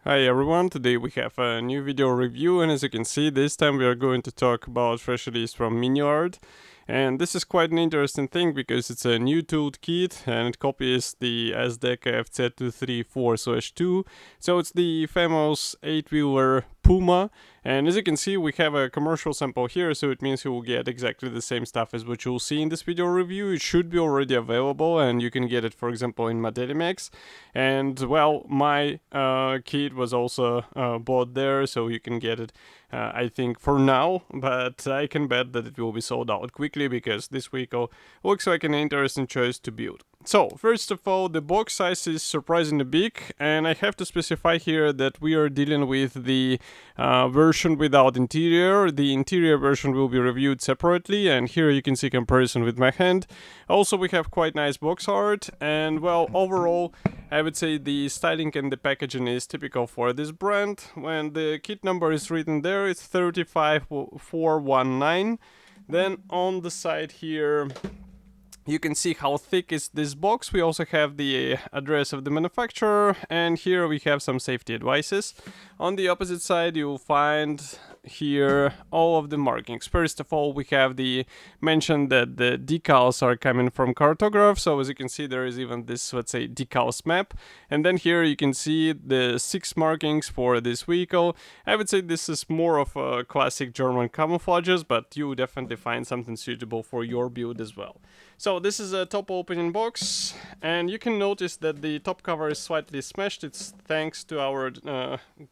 Hi everyone, today we have a new video review, and as you can see, this time we are going to talk about fresh release from Miniart. And this is quite an interesting thing because it's a new tooled kit and it copies the Sd.Kfz.234/2. So it's the famous 8-wheeler Puma, and as you can see we have a commercial sample here, so it means you will get exactly the same stuff as what you'll see in this video review. It should be already available and you can get it, for example, in Modelimax. And well, my kit was also bought there, so you can get it I think for now, but I can bet that it will be sold out quickly because this vehicle looks like an interesting choice to build. So, first of all, the box size is surprisingly big, and I have to specify here that we are dealing with the version without interior. The interior version will be reviewed separately, and here you can see comparison with my hand. Also, we have quite nice box art, and well, overall, I would say the styling and the packaging is typical for this brand. When the kit number is written there, it's 35419. Then on the side here, you can see how thick is this box. We also have the address of the manufacturer, and here we have some safety advices. On the opposite side, you'll find here all of the markings. First of all, we have the mention that the decals are coming from cartograph, so as you can see there is even this, let's say, decals map. And then here you can see the 6 markings for this vehicle. I would say this is more of a classic German camouflages, but you will definitely find something suitable for your build as well. So this is a top opening box, and you can notice that the top cover is slightly smashed. It's thanks to our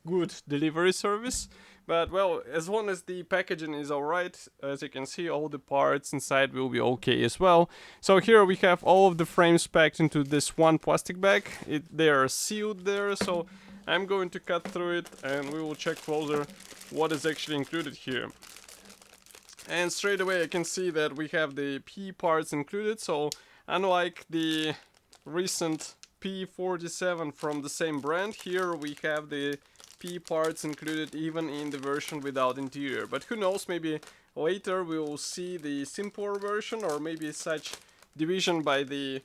good delivery service. But well, as long as the packaging is alright, as you can see, all the parts inside will be okay as well. So here we have all of the frames packed into this one plastic bag. They are sealed there, so I'm going to cut through it and we will check closer what is actually included here. And straight away I can see that we have the P parts included, so unlike the recent P47 from the same brand, here we have the P parts included even in the version without interior. But who knows, maybe later we will see the simpler version, or maybe such division by the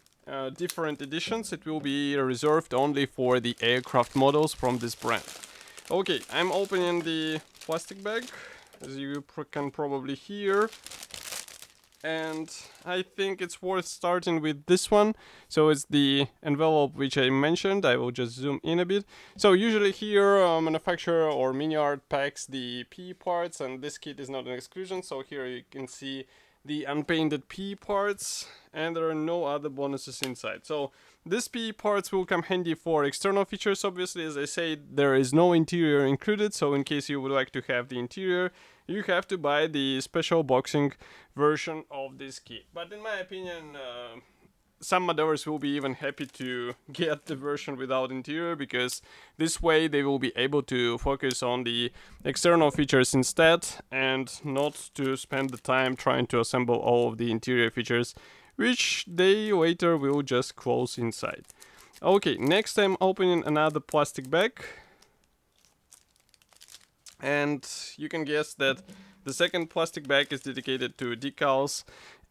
different editions. It will be reserved only for the aircraft models from this brand. Okay, I'm opening the plastic bag, as you can probably hear, and I think it's worth starting with this one. So it's the envelope which I mentioned. I will just zoom in a bit. So usually here manufacturer or Miniart packs the P parts, and this kit is not an exclusion. So here you can see the unpainted P parts, and there are no other bonuses inside. So these P parts will come handy for external features. Obviously, as I said, there is no interior included, so in case you would like to have the interior, you have to buy the special boxing version of this kit. But in my opinion, some modders will be even happy to get the version without interior, because this way they will be able to focus on the external features instead and not to spend the time trying to assemble all of the interior features, which they later will just close inside. Okay, next I'm opening another plastic bag, and you can guess that the second plastic bag is dedicated to decals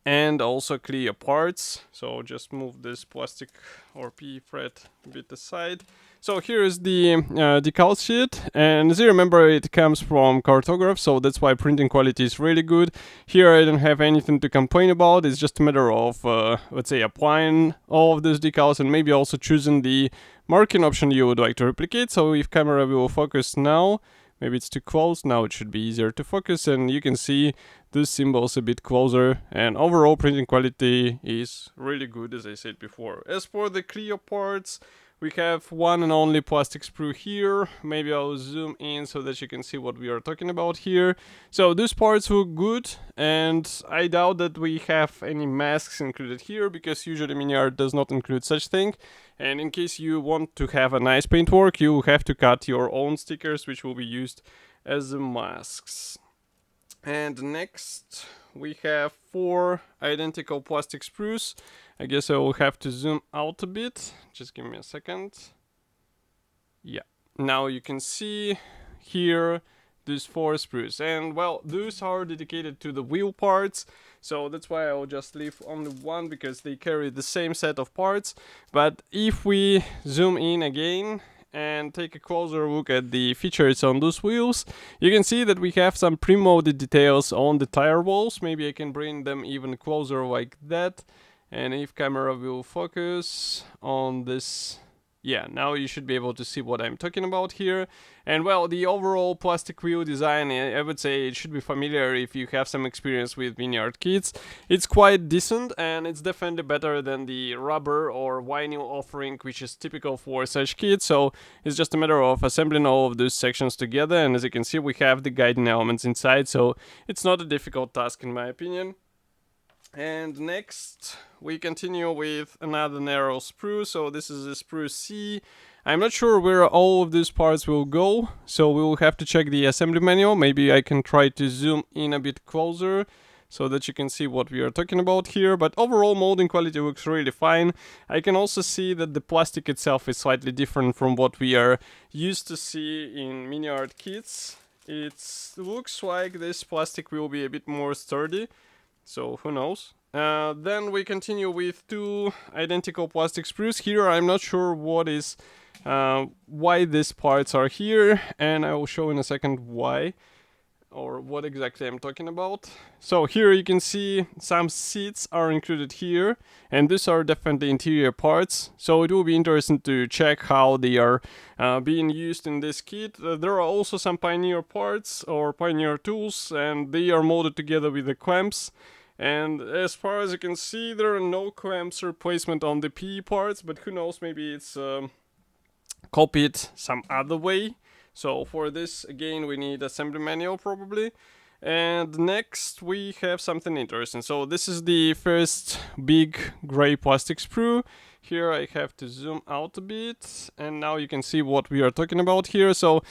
and also clear parts. So just move this plastic or P thread a bit aside. So here is the decal sheet, and as you remember, it comes from cartograph, so that's why printing quality is really good. Here I don't have anything to complain about. It's just a matter of let's say applying all of these decals and maybe also choosing the marking option you would like to replicate. So if camera will focus now, maybe it's too close. Now it should be easier to focus, and you can see these symbols a bit closer, and overall printing quality is really good, as I said before. As for the clear parts, we have one and only plastic sprue here. Maybe I'll zoom in so that you can see what we are talking about here. So these parts look good, and I doubt that we have any masks included here, because usually Miniart does not include such thing. And in case you want to have a nice paintwork, you have to cut your own stickers, which will be used as masks. And next we have 4 identical plastic sprues. I guess I will have to zoom out a bit. Just give me a second. Yeah, now you can see here these 4 sprues, and well, those are dedicated to the wheel parts, so that's why I'll just leave only one, because they carry the same set of parts. But if we zoom in again and take a closer look at the features on those wheels, you can see that we have some pre-molded details on the tire walls. Maybe I can bring them even closer like that. And if camera will focus on this, yeah, now you should be able to see what I'm talking about here. And well, the overall plastic wheel design, I would say it should be familiar if you have some experience with Miniart kits. It's quite decent, and it's definitely better than the rubber or vinyl offering, which is typical for such kits. So it's just a matter of assembling all of those sections together, and as you can see, we have the guiding elements inside, so it's not a difficult task in my opinion. And next, we continue with another narrow sprue. So this is a sprue C. I'm not sure where all of these parts will go, so we will have to check the assembly manual. Maybe I can try to zoom in a bit closer so that you can see what we are talking about here. But overall, molding quality looks really fine. I can also see that the plastic itself is slightly different from what we are used to see in Miniart kits. It looks like this plastic will be a bit more sturdy. So who knows? Then we continue with two identical plastic sprues. Here I'm not sure what is why these parts are here, and I will show in a second why or what exactly I'm talking about. So here you can see some seats are included here, and these are definitely interior parts. So it will be interesting to check how they are being used in this kit. There are also some Pioneer parts or Pioneer tools, and they are molded together with the clamps. And as far as you can see, there are no clamps replacement on the PE parts, but who knows, maybe it's copied some other way. So for this, again, we need assembly manual probably. And next we have something interesting. So this is the first big gray plastic sprue. Here I have to zoom out a bit, and now you can see what we are talking about here. So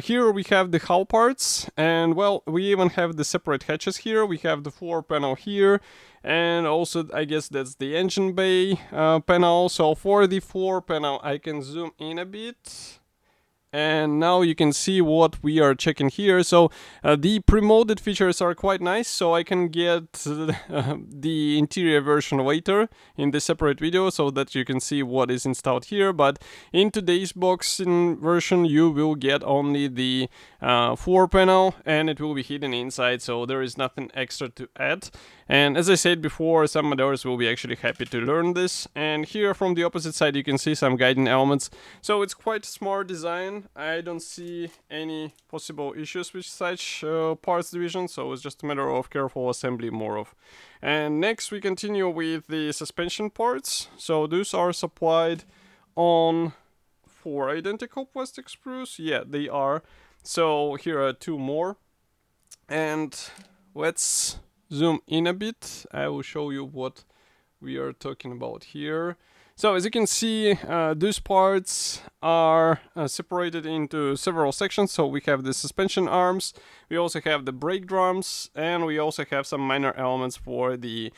here we have the hull parts, and well, we even have the separate hatches here. We have the floor panel here, and also I guess that's the engine bay panel. So for the floor panel, I can zoom in a bit. And now you can see what we are checking here. So the pre-molded features are quite nice, so I can get the interior version later in the separate video so that you can see what is installed here. But in today's boxing version, you will get only the floor panel, and it will be hidden inside, so there is nothing extra to add. And as I said before, some modders will be actually happy to learn this. And here from the opposite side you can see some guiding elements. So it's quite a smart design. I don't see any possible issues with such parts division, so it's just a matter of careful assembly more of. And next we continue with the suspension parts. So those are supplied on 4 identical plastic sprues. Yeah, they are. So here are 2 more. And let's zoom in a bit. I will show you what we are talking about here. So as you can see, these parts are separated into several sections. So we have the suspension arms, we also have the brake drums, and we also have some minor elements for the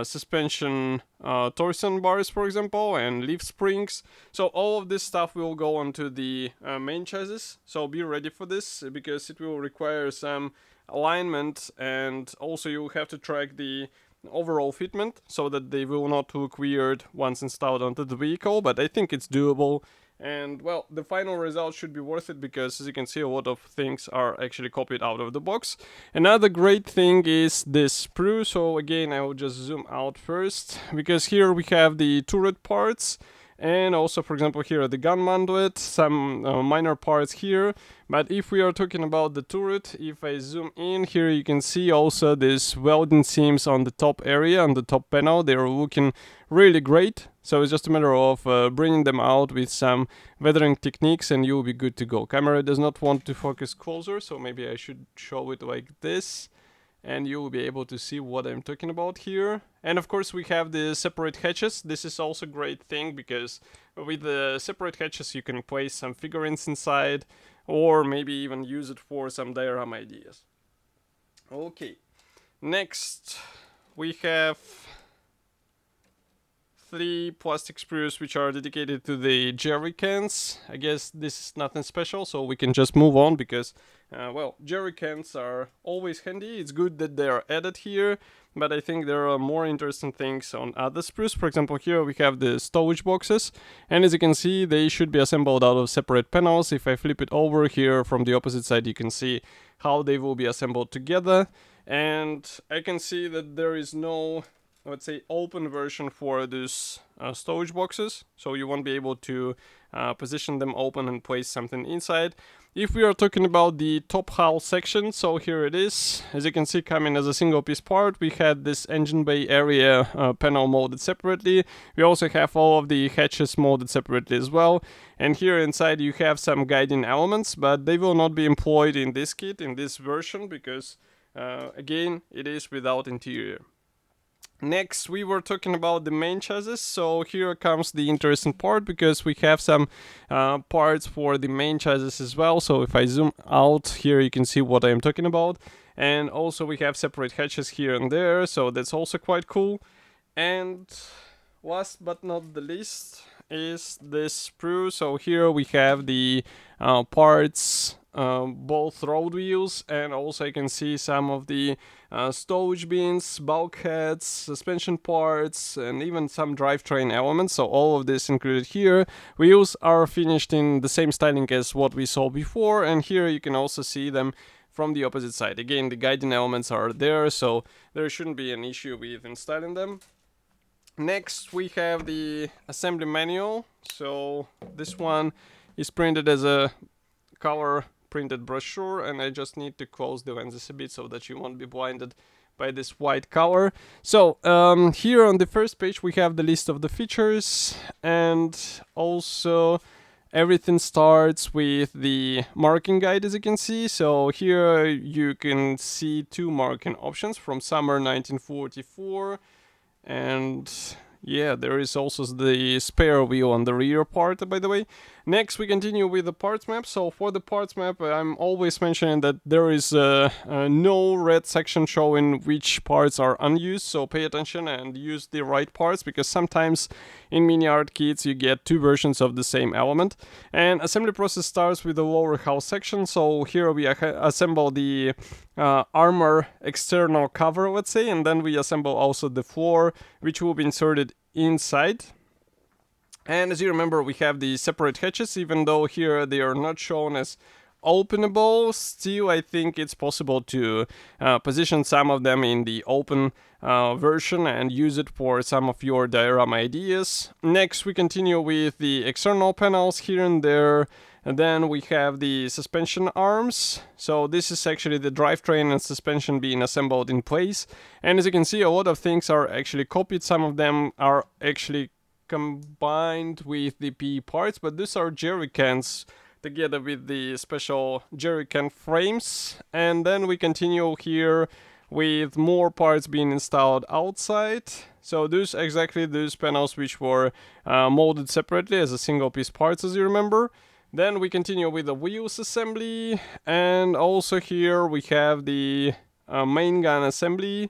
suspension torsion bars, for example, and leaf springs. So all of this stuff will go onto the main chassis. So be ready for this, because it will require some alignment, and also you have to track the overall fitment so that they will not look weird once installed onto the vehicle, but I think it's doable. And well, the final result should be worth it, because as you can see, a lot of things are actually copied out of the box. Another great thing is this sprue. So again, I will just zoom out first, because here we have the turret parts, and also, for example, here are the gun mandlet, some minor parts here. But if we are talking about the turret, if I zoom in here, you can see also these welding seams on the top area, on the top panel. They are looking really great. So it's just a matter of bringing them out with some weathering techniques, and you'll be good to go. Camera does not want to focus closer, so maybe I should show it like this, and you will be able to see what I'm talking about here. And of course we have the separate hatches. This is also a great thing, because with the separate hatches you can place some figurines inside, or maybe even use it for some diorama ideas. Okay, next we have 3 plastic sprues which are dedicated to the jerry cans. I guess this is nothing special, so we can just move on because, well, jerry cans are always handy. It's good that they are added here, but I think there are more interesting things on other sprues. For example, here we have the storage boxes, and as you can see, they should be assembled out of separate panels. If I flip it over here from the opposite side, you can see how they will be assembled together, and I can see that there is no, let's say, open version for these storage boxes, so you won't be able to position them open and place something inside. If we are talking about the top hull section, so here it is. As you can see, coming as a single piece part, we had this engine bay area panel molded separately. We also have all of the hatches molded separately as well. And here inside you have some guiding elements, but they will not be employed in this kit, in this version, because again, it is without interior. Next, we were talking about the main chassis, so here comes the interesting part, because we have some parts for the main chassis as well. So if I zoom out here, you can see what I am talking about. And also we have separate hatches here and there, so that's also quite cool. And last but not the least is this sprue. So here we have the parts, both road wheels, and also I can see some of the stowage bins, bulkheads, suspension parts, and even some drivetrain elements. So all of this included here. Wheels are finished in the same styling as what we saw before, and here you can also see them from the opposite side. Again, the guiding elements are there, so there shouldn't be an issue with installing them. Next, we have the assembly manual. So this one is printed as a color printed brochure, and I just need to close the lenses a bit so that you won't be blinded by this white color. So here on the first page we have the list of the features, and also everything starts with the marking guide, as you can see. So here you can see 2 marking options from summer 1944, and yeah, there is also the spare wheel on the rear part, by the way. Next, we continue with the parts map. So for the parts map, I'm always mentioning that there is no red section showing which parts are unused. So pay attention and use the right parts, because sometimes in Miniart kits you get 2 versions of the same element. And assembly process starts with the lower hull section. So here we assemble the armor external cover, let's say, and then we assemble also the floor, which will be inserted inside. And as you remember, we have the separate hatches. Even though here they are not shown as openable, still I think it's possible to position some of them in the open version and use it for some of your diorama ideas. Next, we continue with the external panels here and there. And then we have the suspension arms. So this is actually the drivetrain and suspension being assembled in place. And as you can see, a lot of things are actually copied. Some of them are actually combined with the PE parts, but these are jerry cans together with the special jerry can frames. And then we continue here with more parts being installed outside. So those exactly those panels which were molded separately as a single piece parts, as you remember. Then we continue with the wheels assembly, and also here we have the main gun assembly.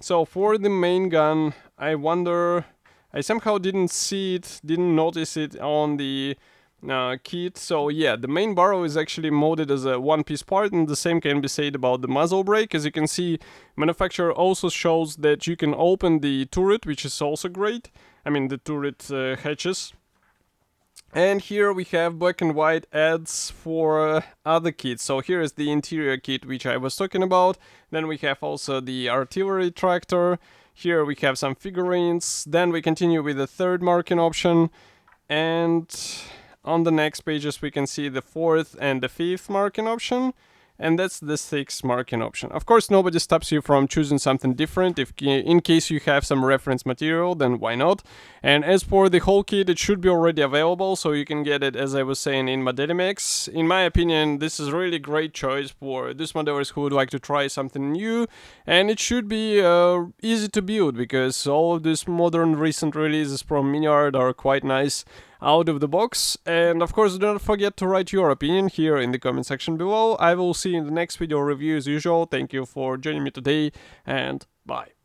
So for the main gun, I somehow didn't notice it on the kit. So yeah, the main barrel is actually molded as a one-piece part, and the same can be said about the muzzle brake. As you can see, manufacturer also shows that you can open the turret, which is also great. I mean the turret hatches. And here we have black and white ads for other kits. So here is the interior kit which I was talking about. Then we have also the artillery tractor. Here we have some figurines. Then we continue with the third marking option. And on the next pages we can see the 4th and the 5th marking option. And that's the 6th marking option. Of course, nobody stops you from choosing something different. If in case you have some reference material, then why not? And as for the whole kit, it should be already available, so you can get it, as I was saying, in Modelimex. In my opinion, this is really great choice for those modelers who would like to try something new. And it should be easy to build, because all of these modern recent releases from Miniart are quite nice out of the box. And of course, don't forget to write your opinion here in the comment section below. I will see you in the next video review as usual. Thank you for joining me today, and bye.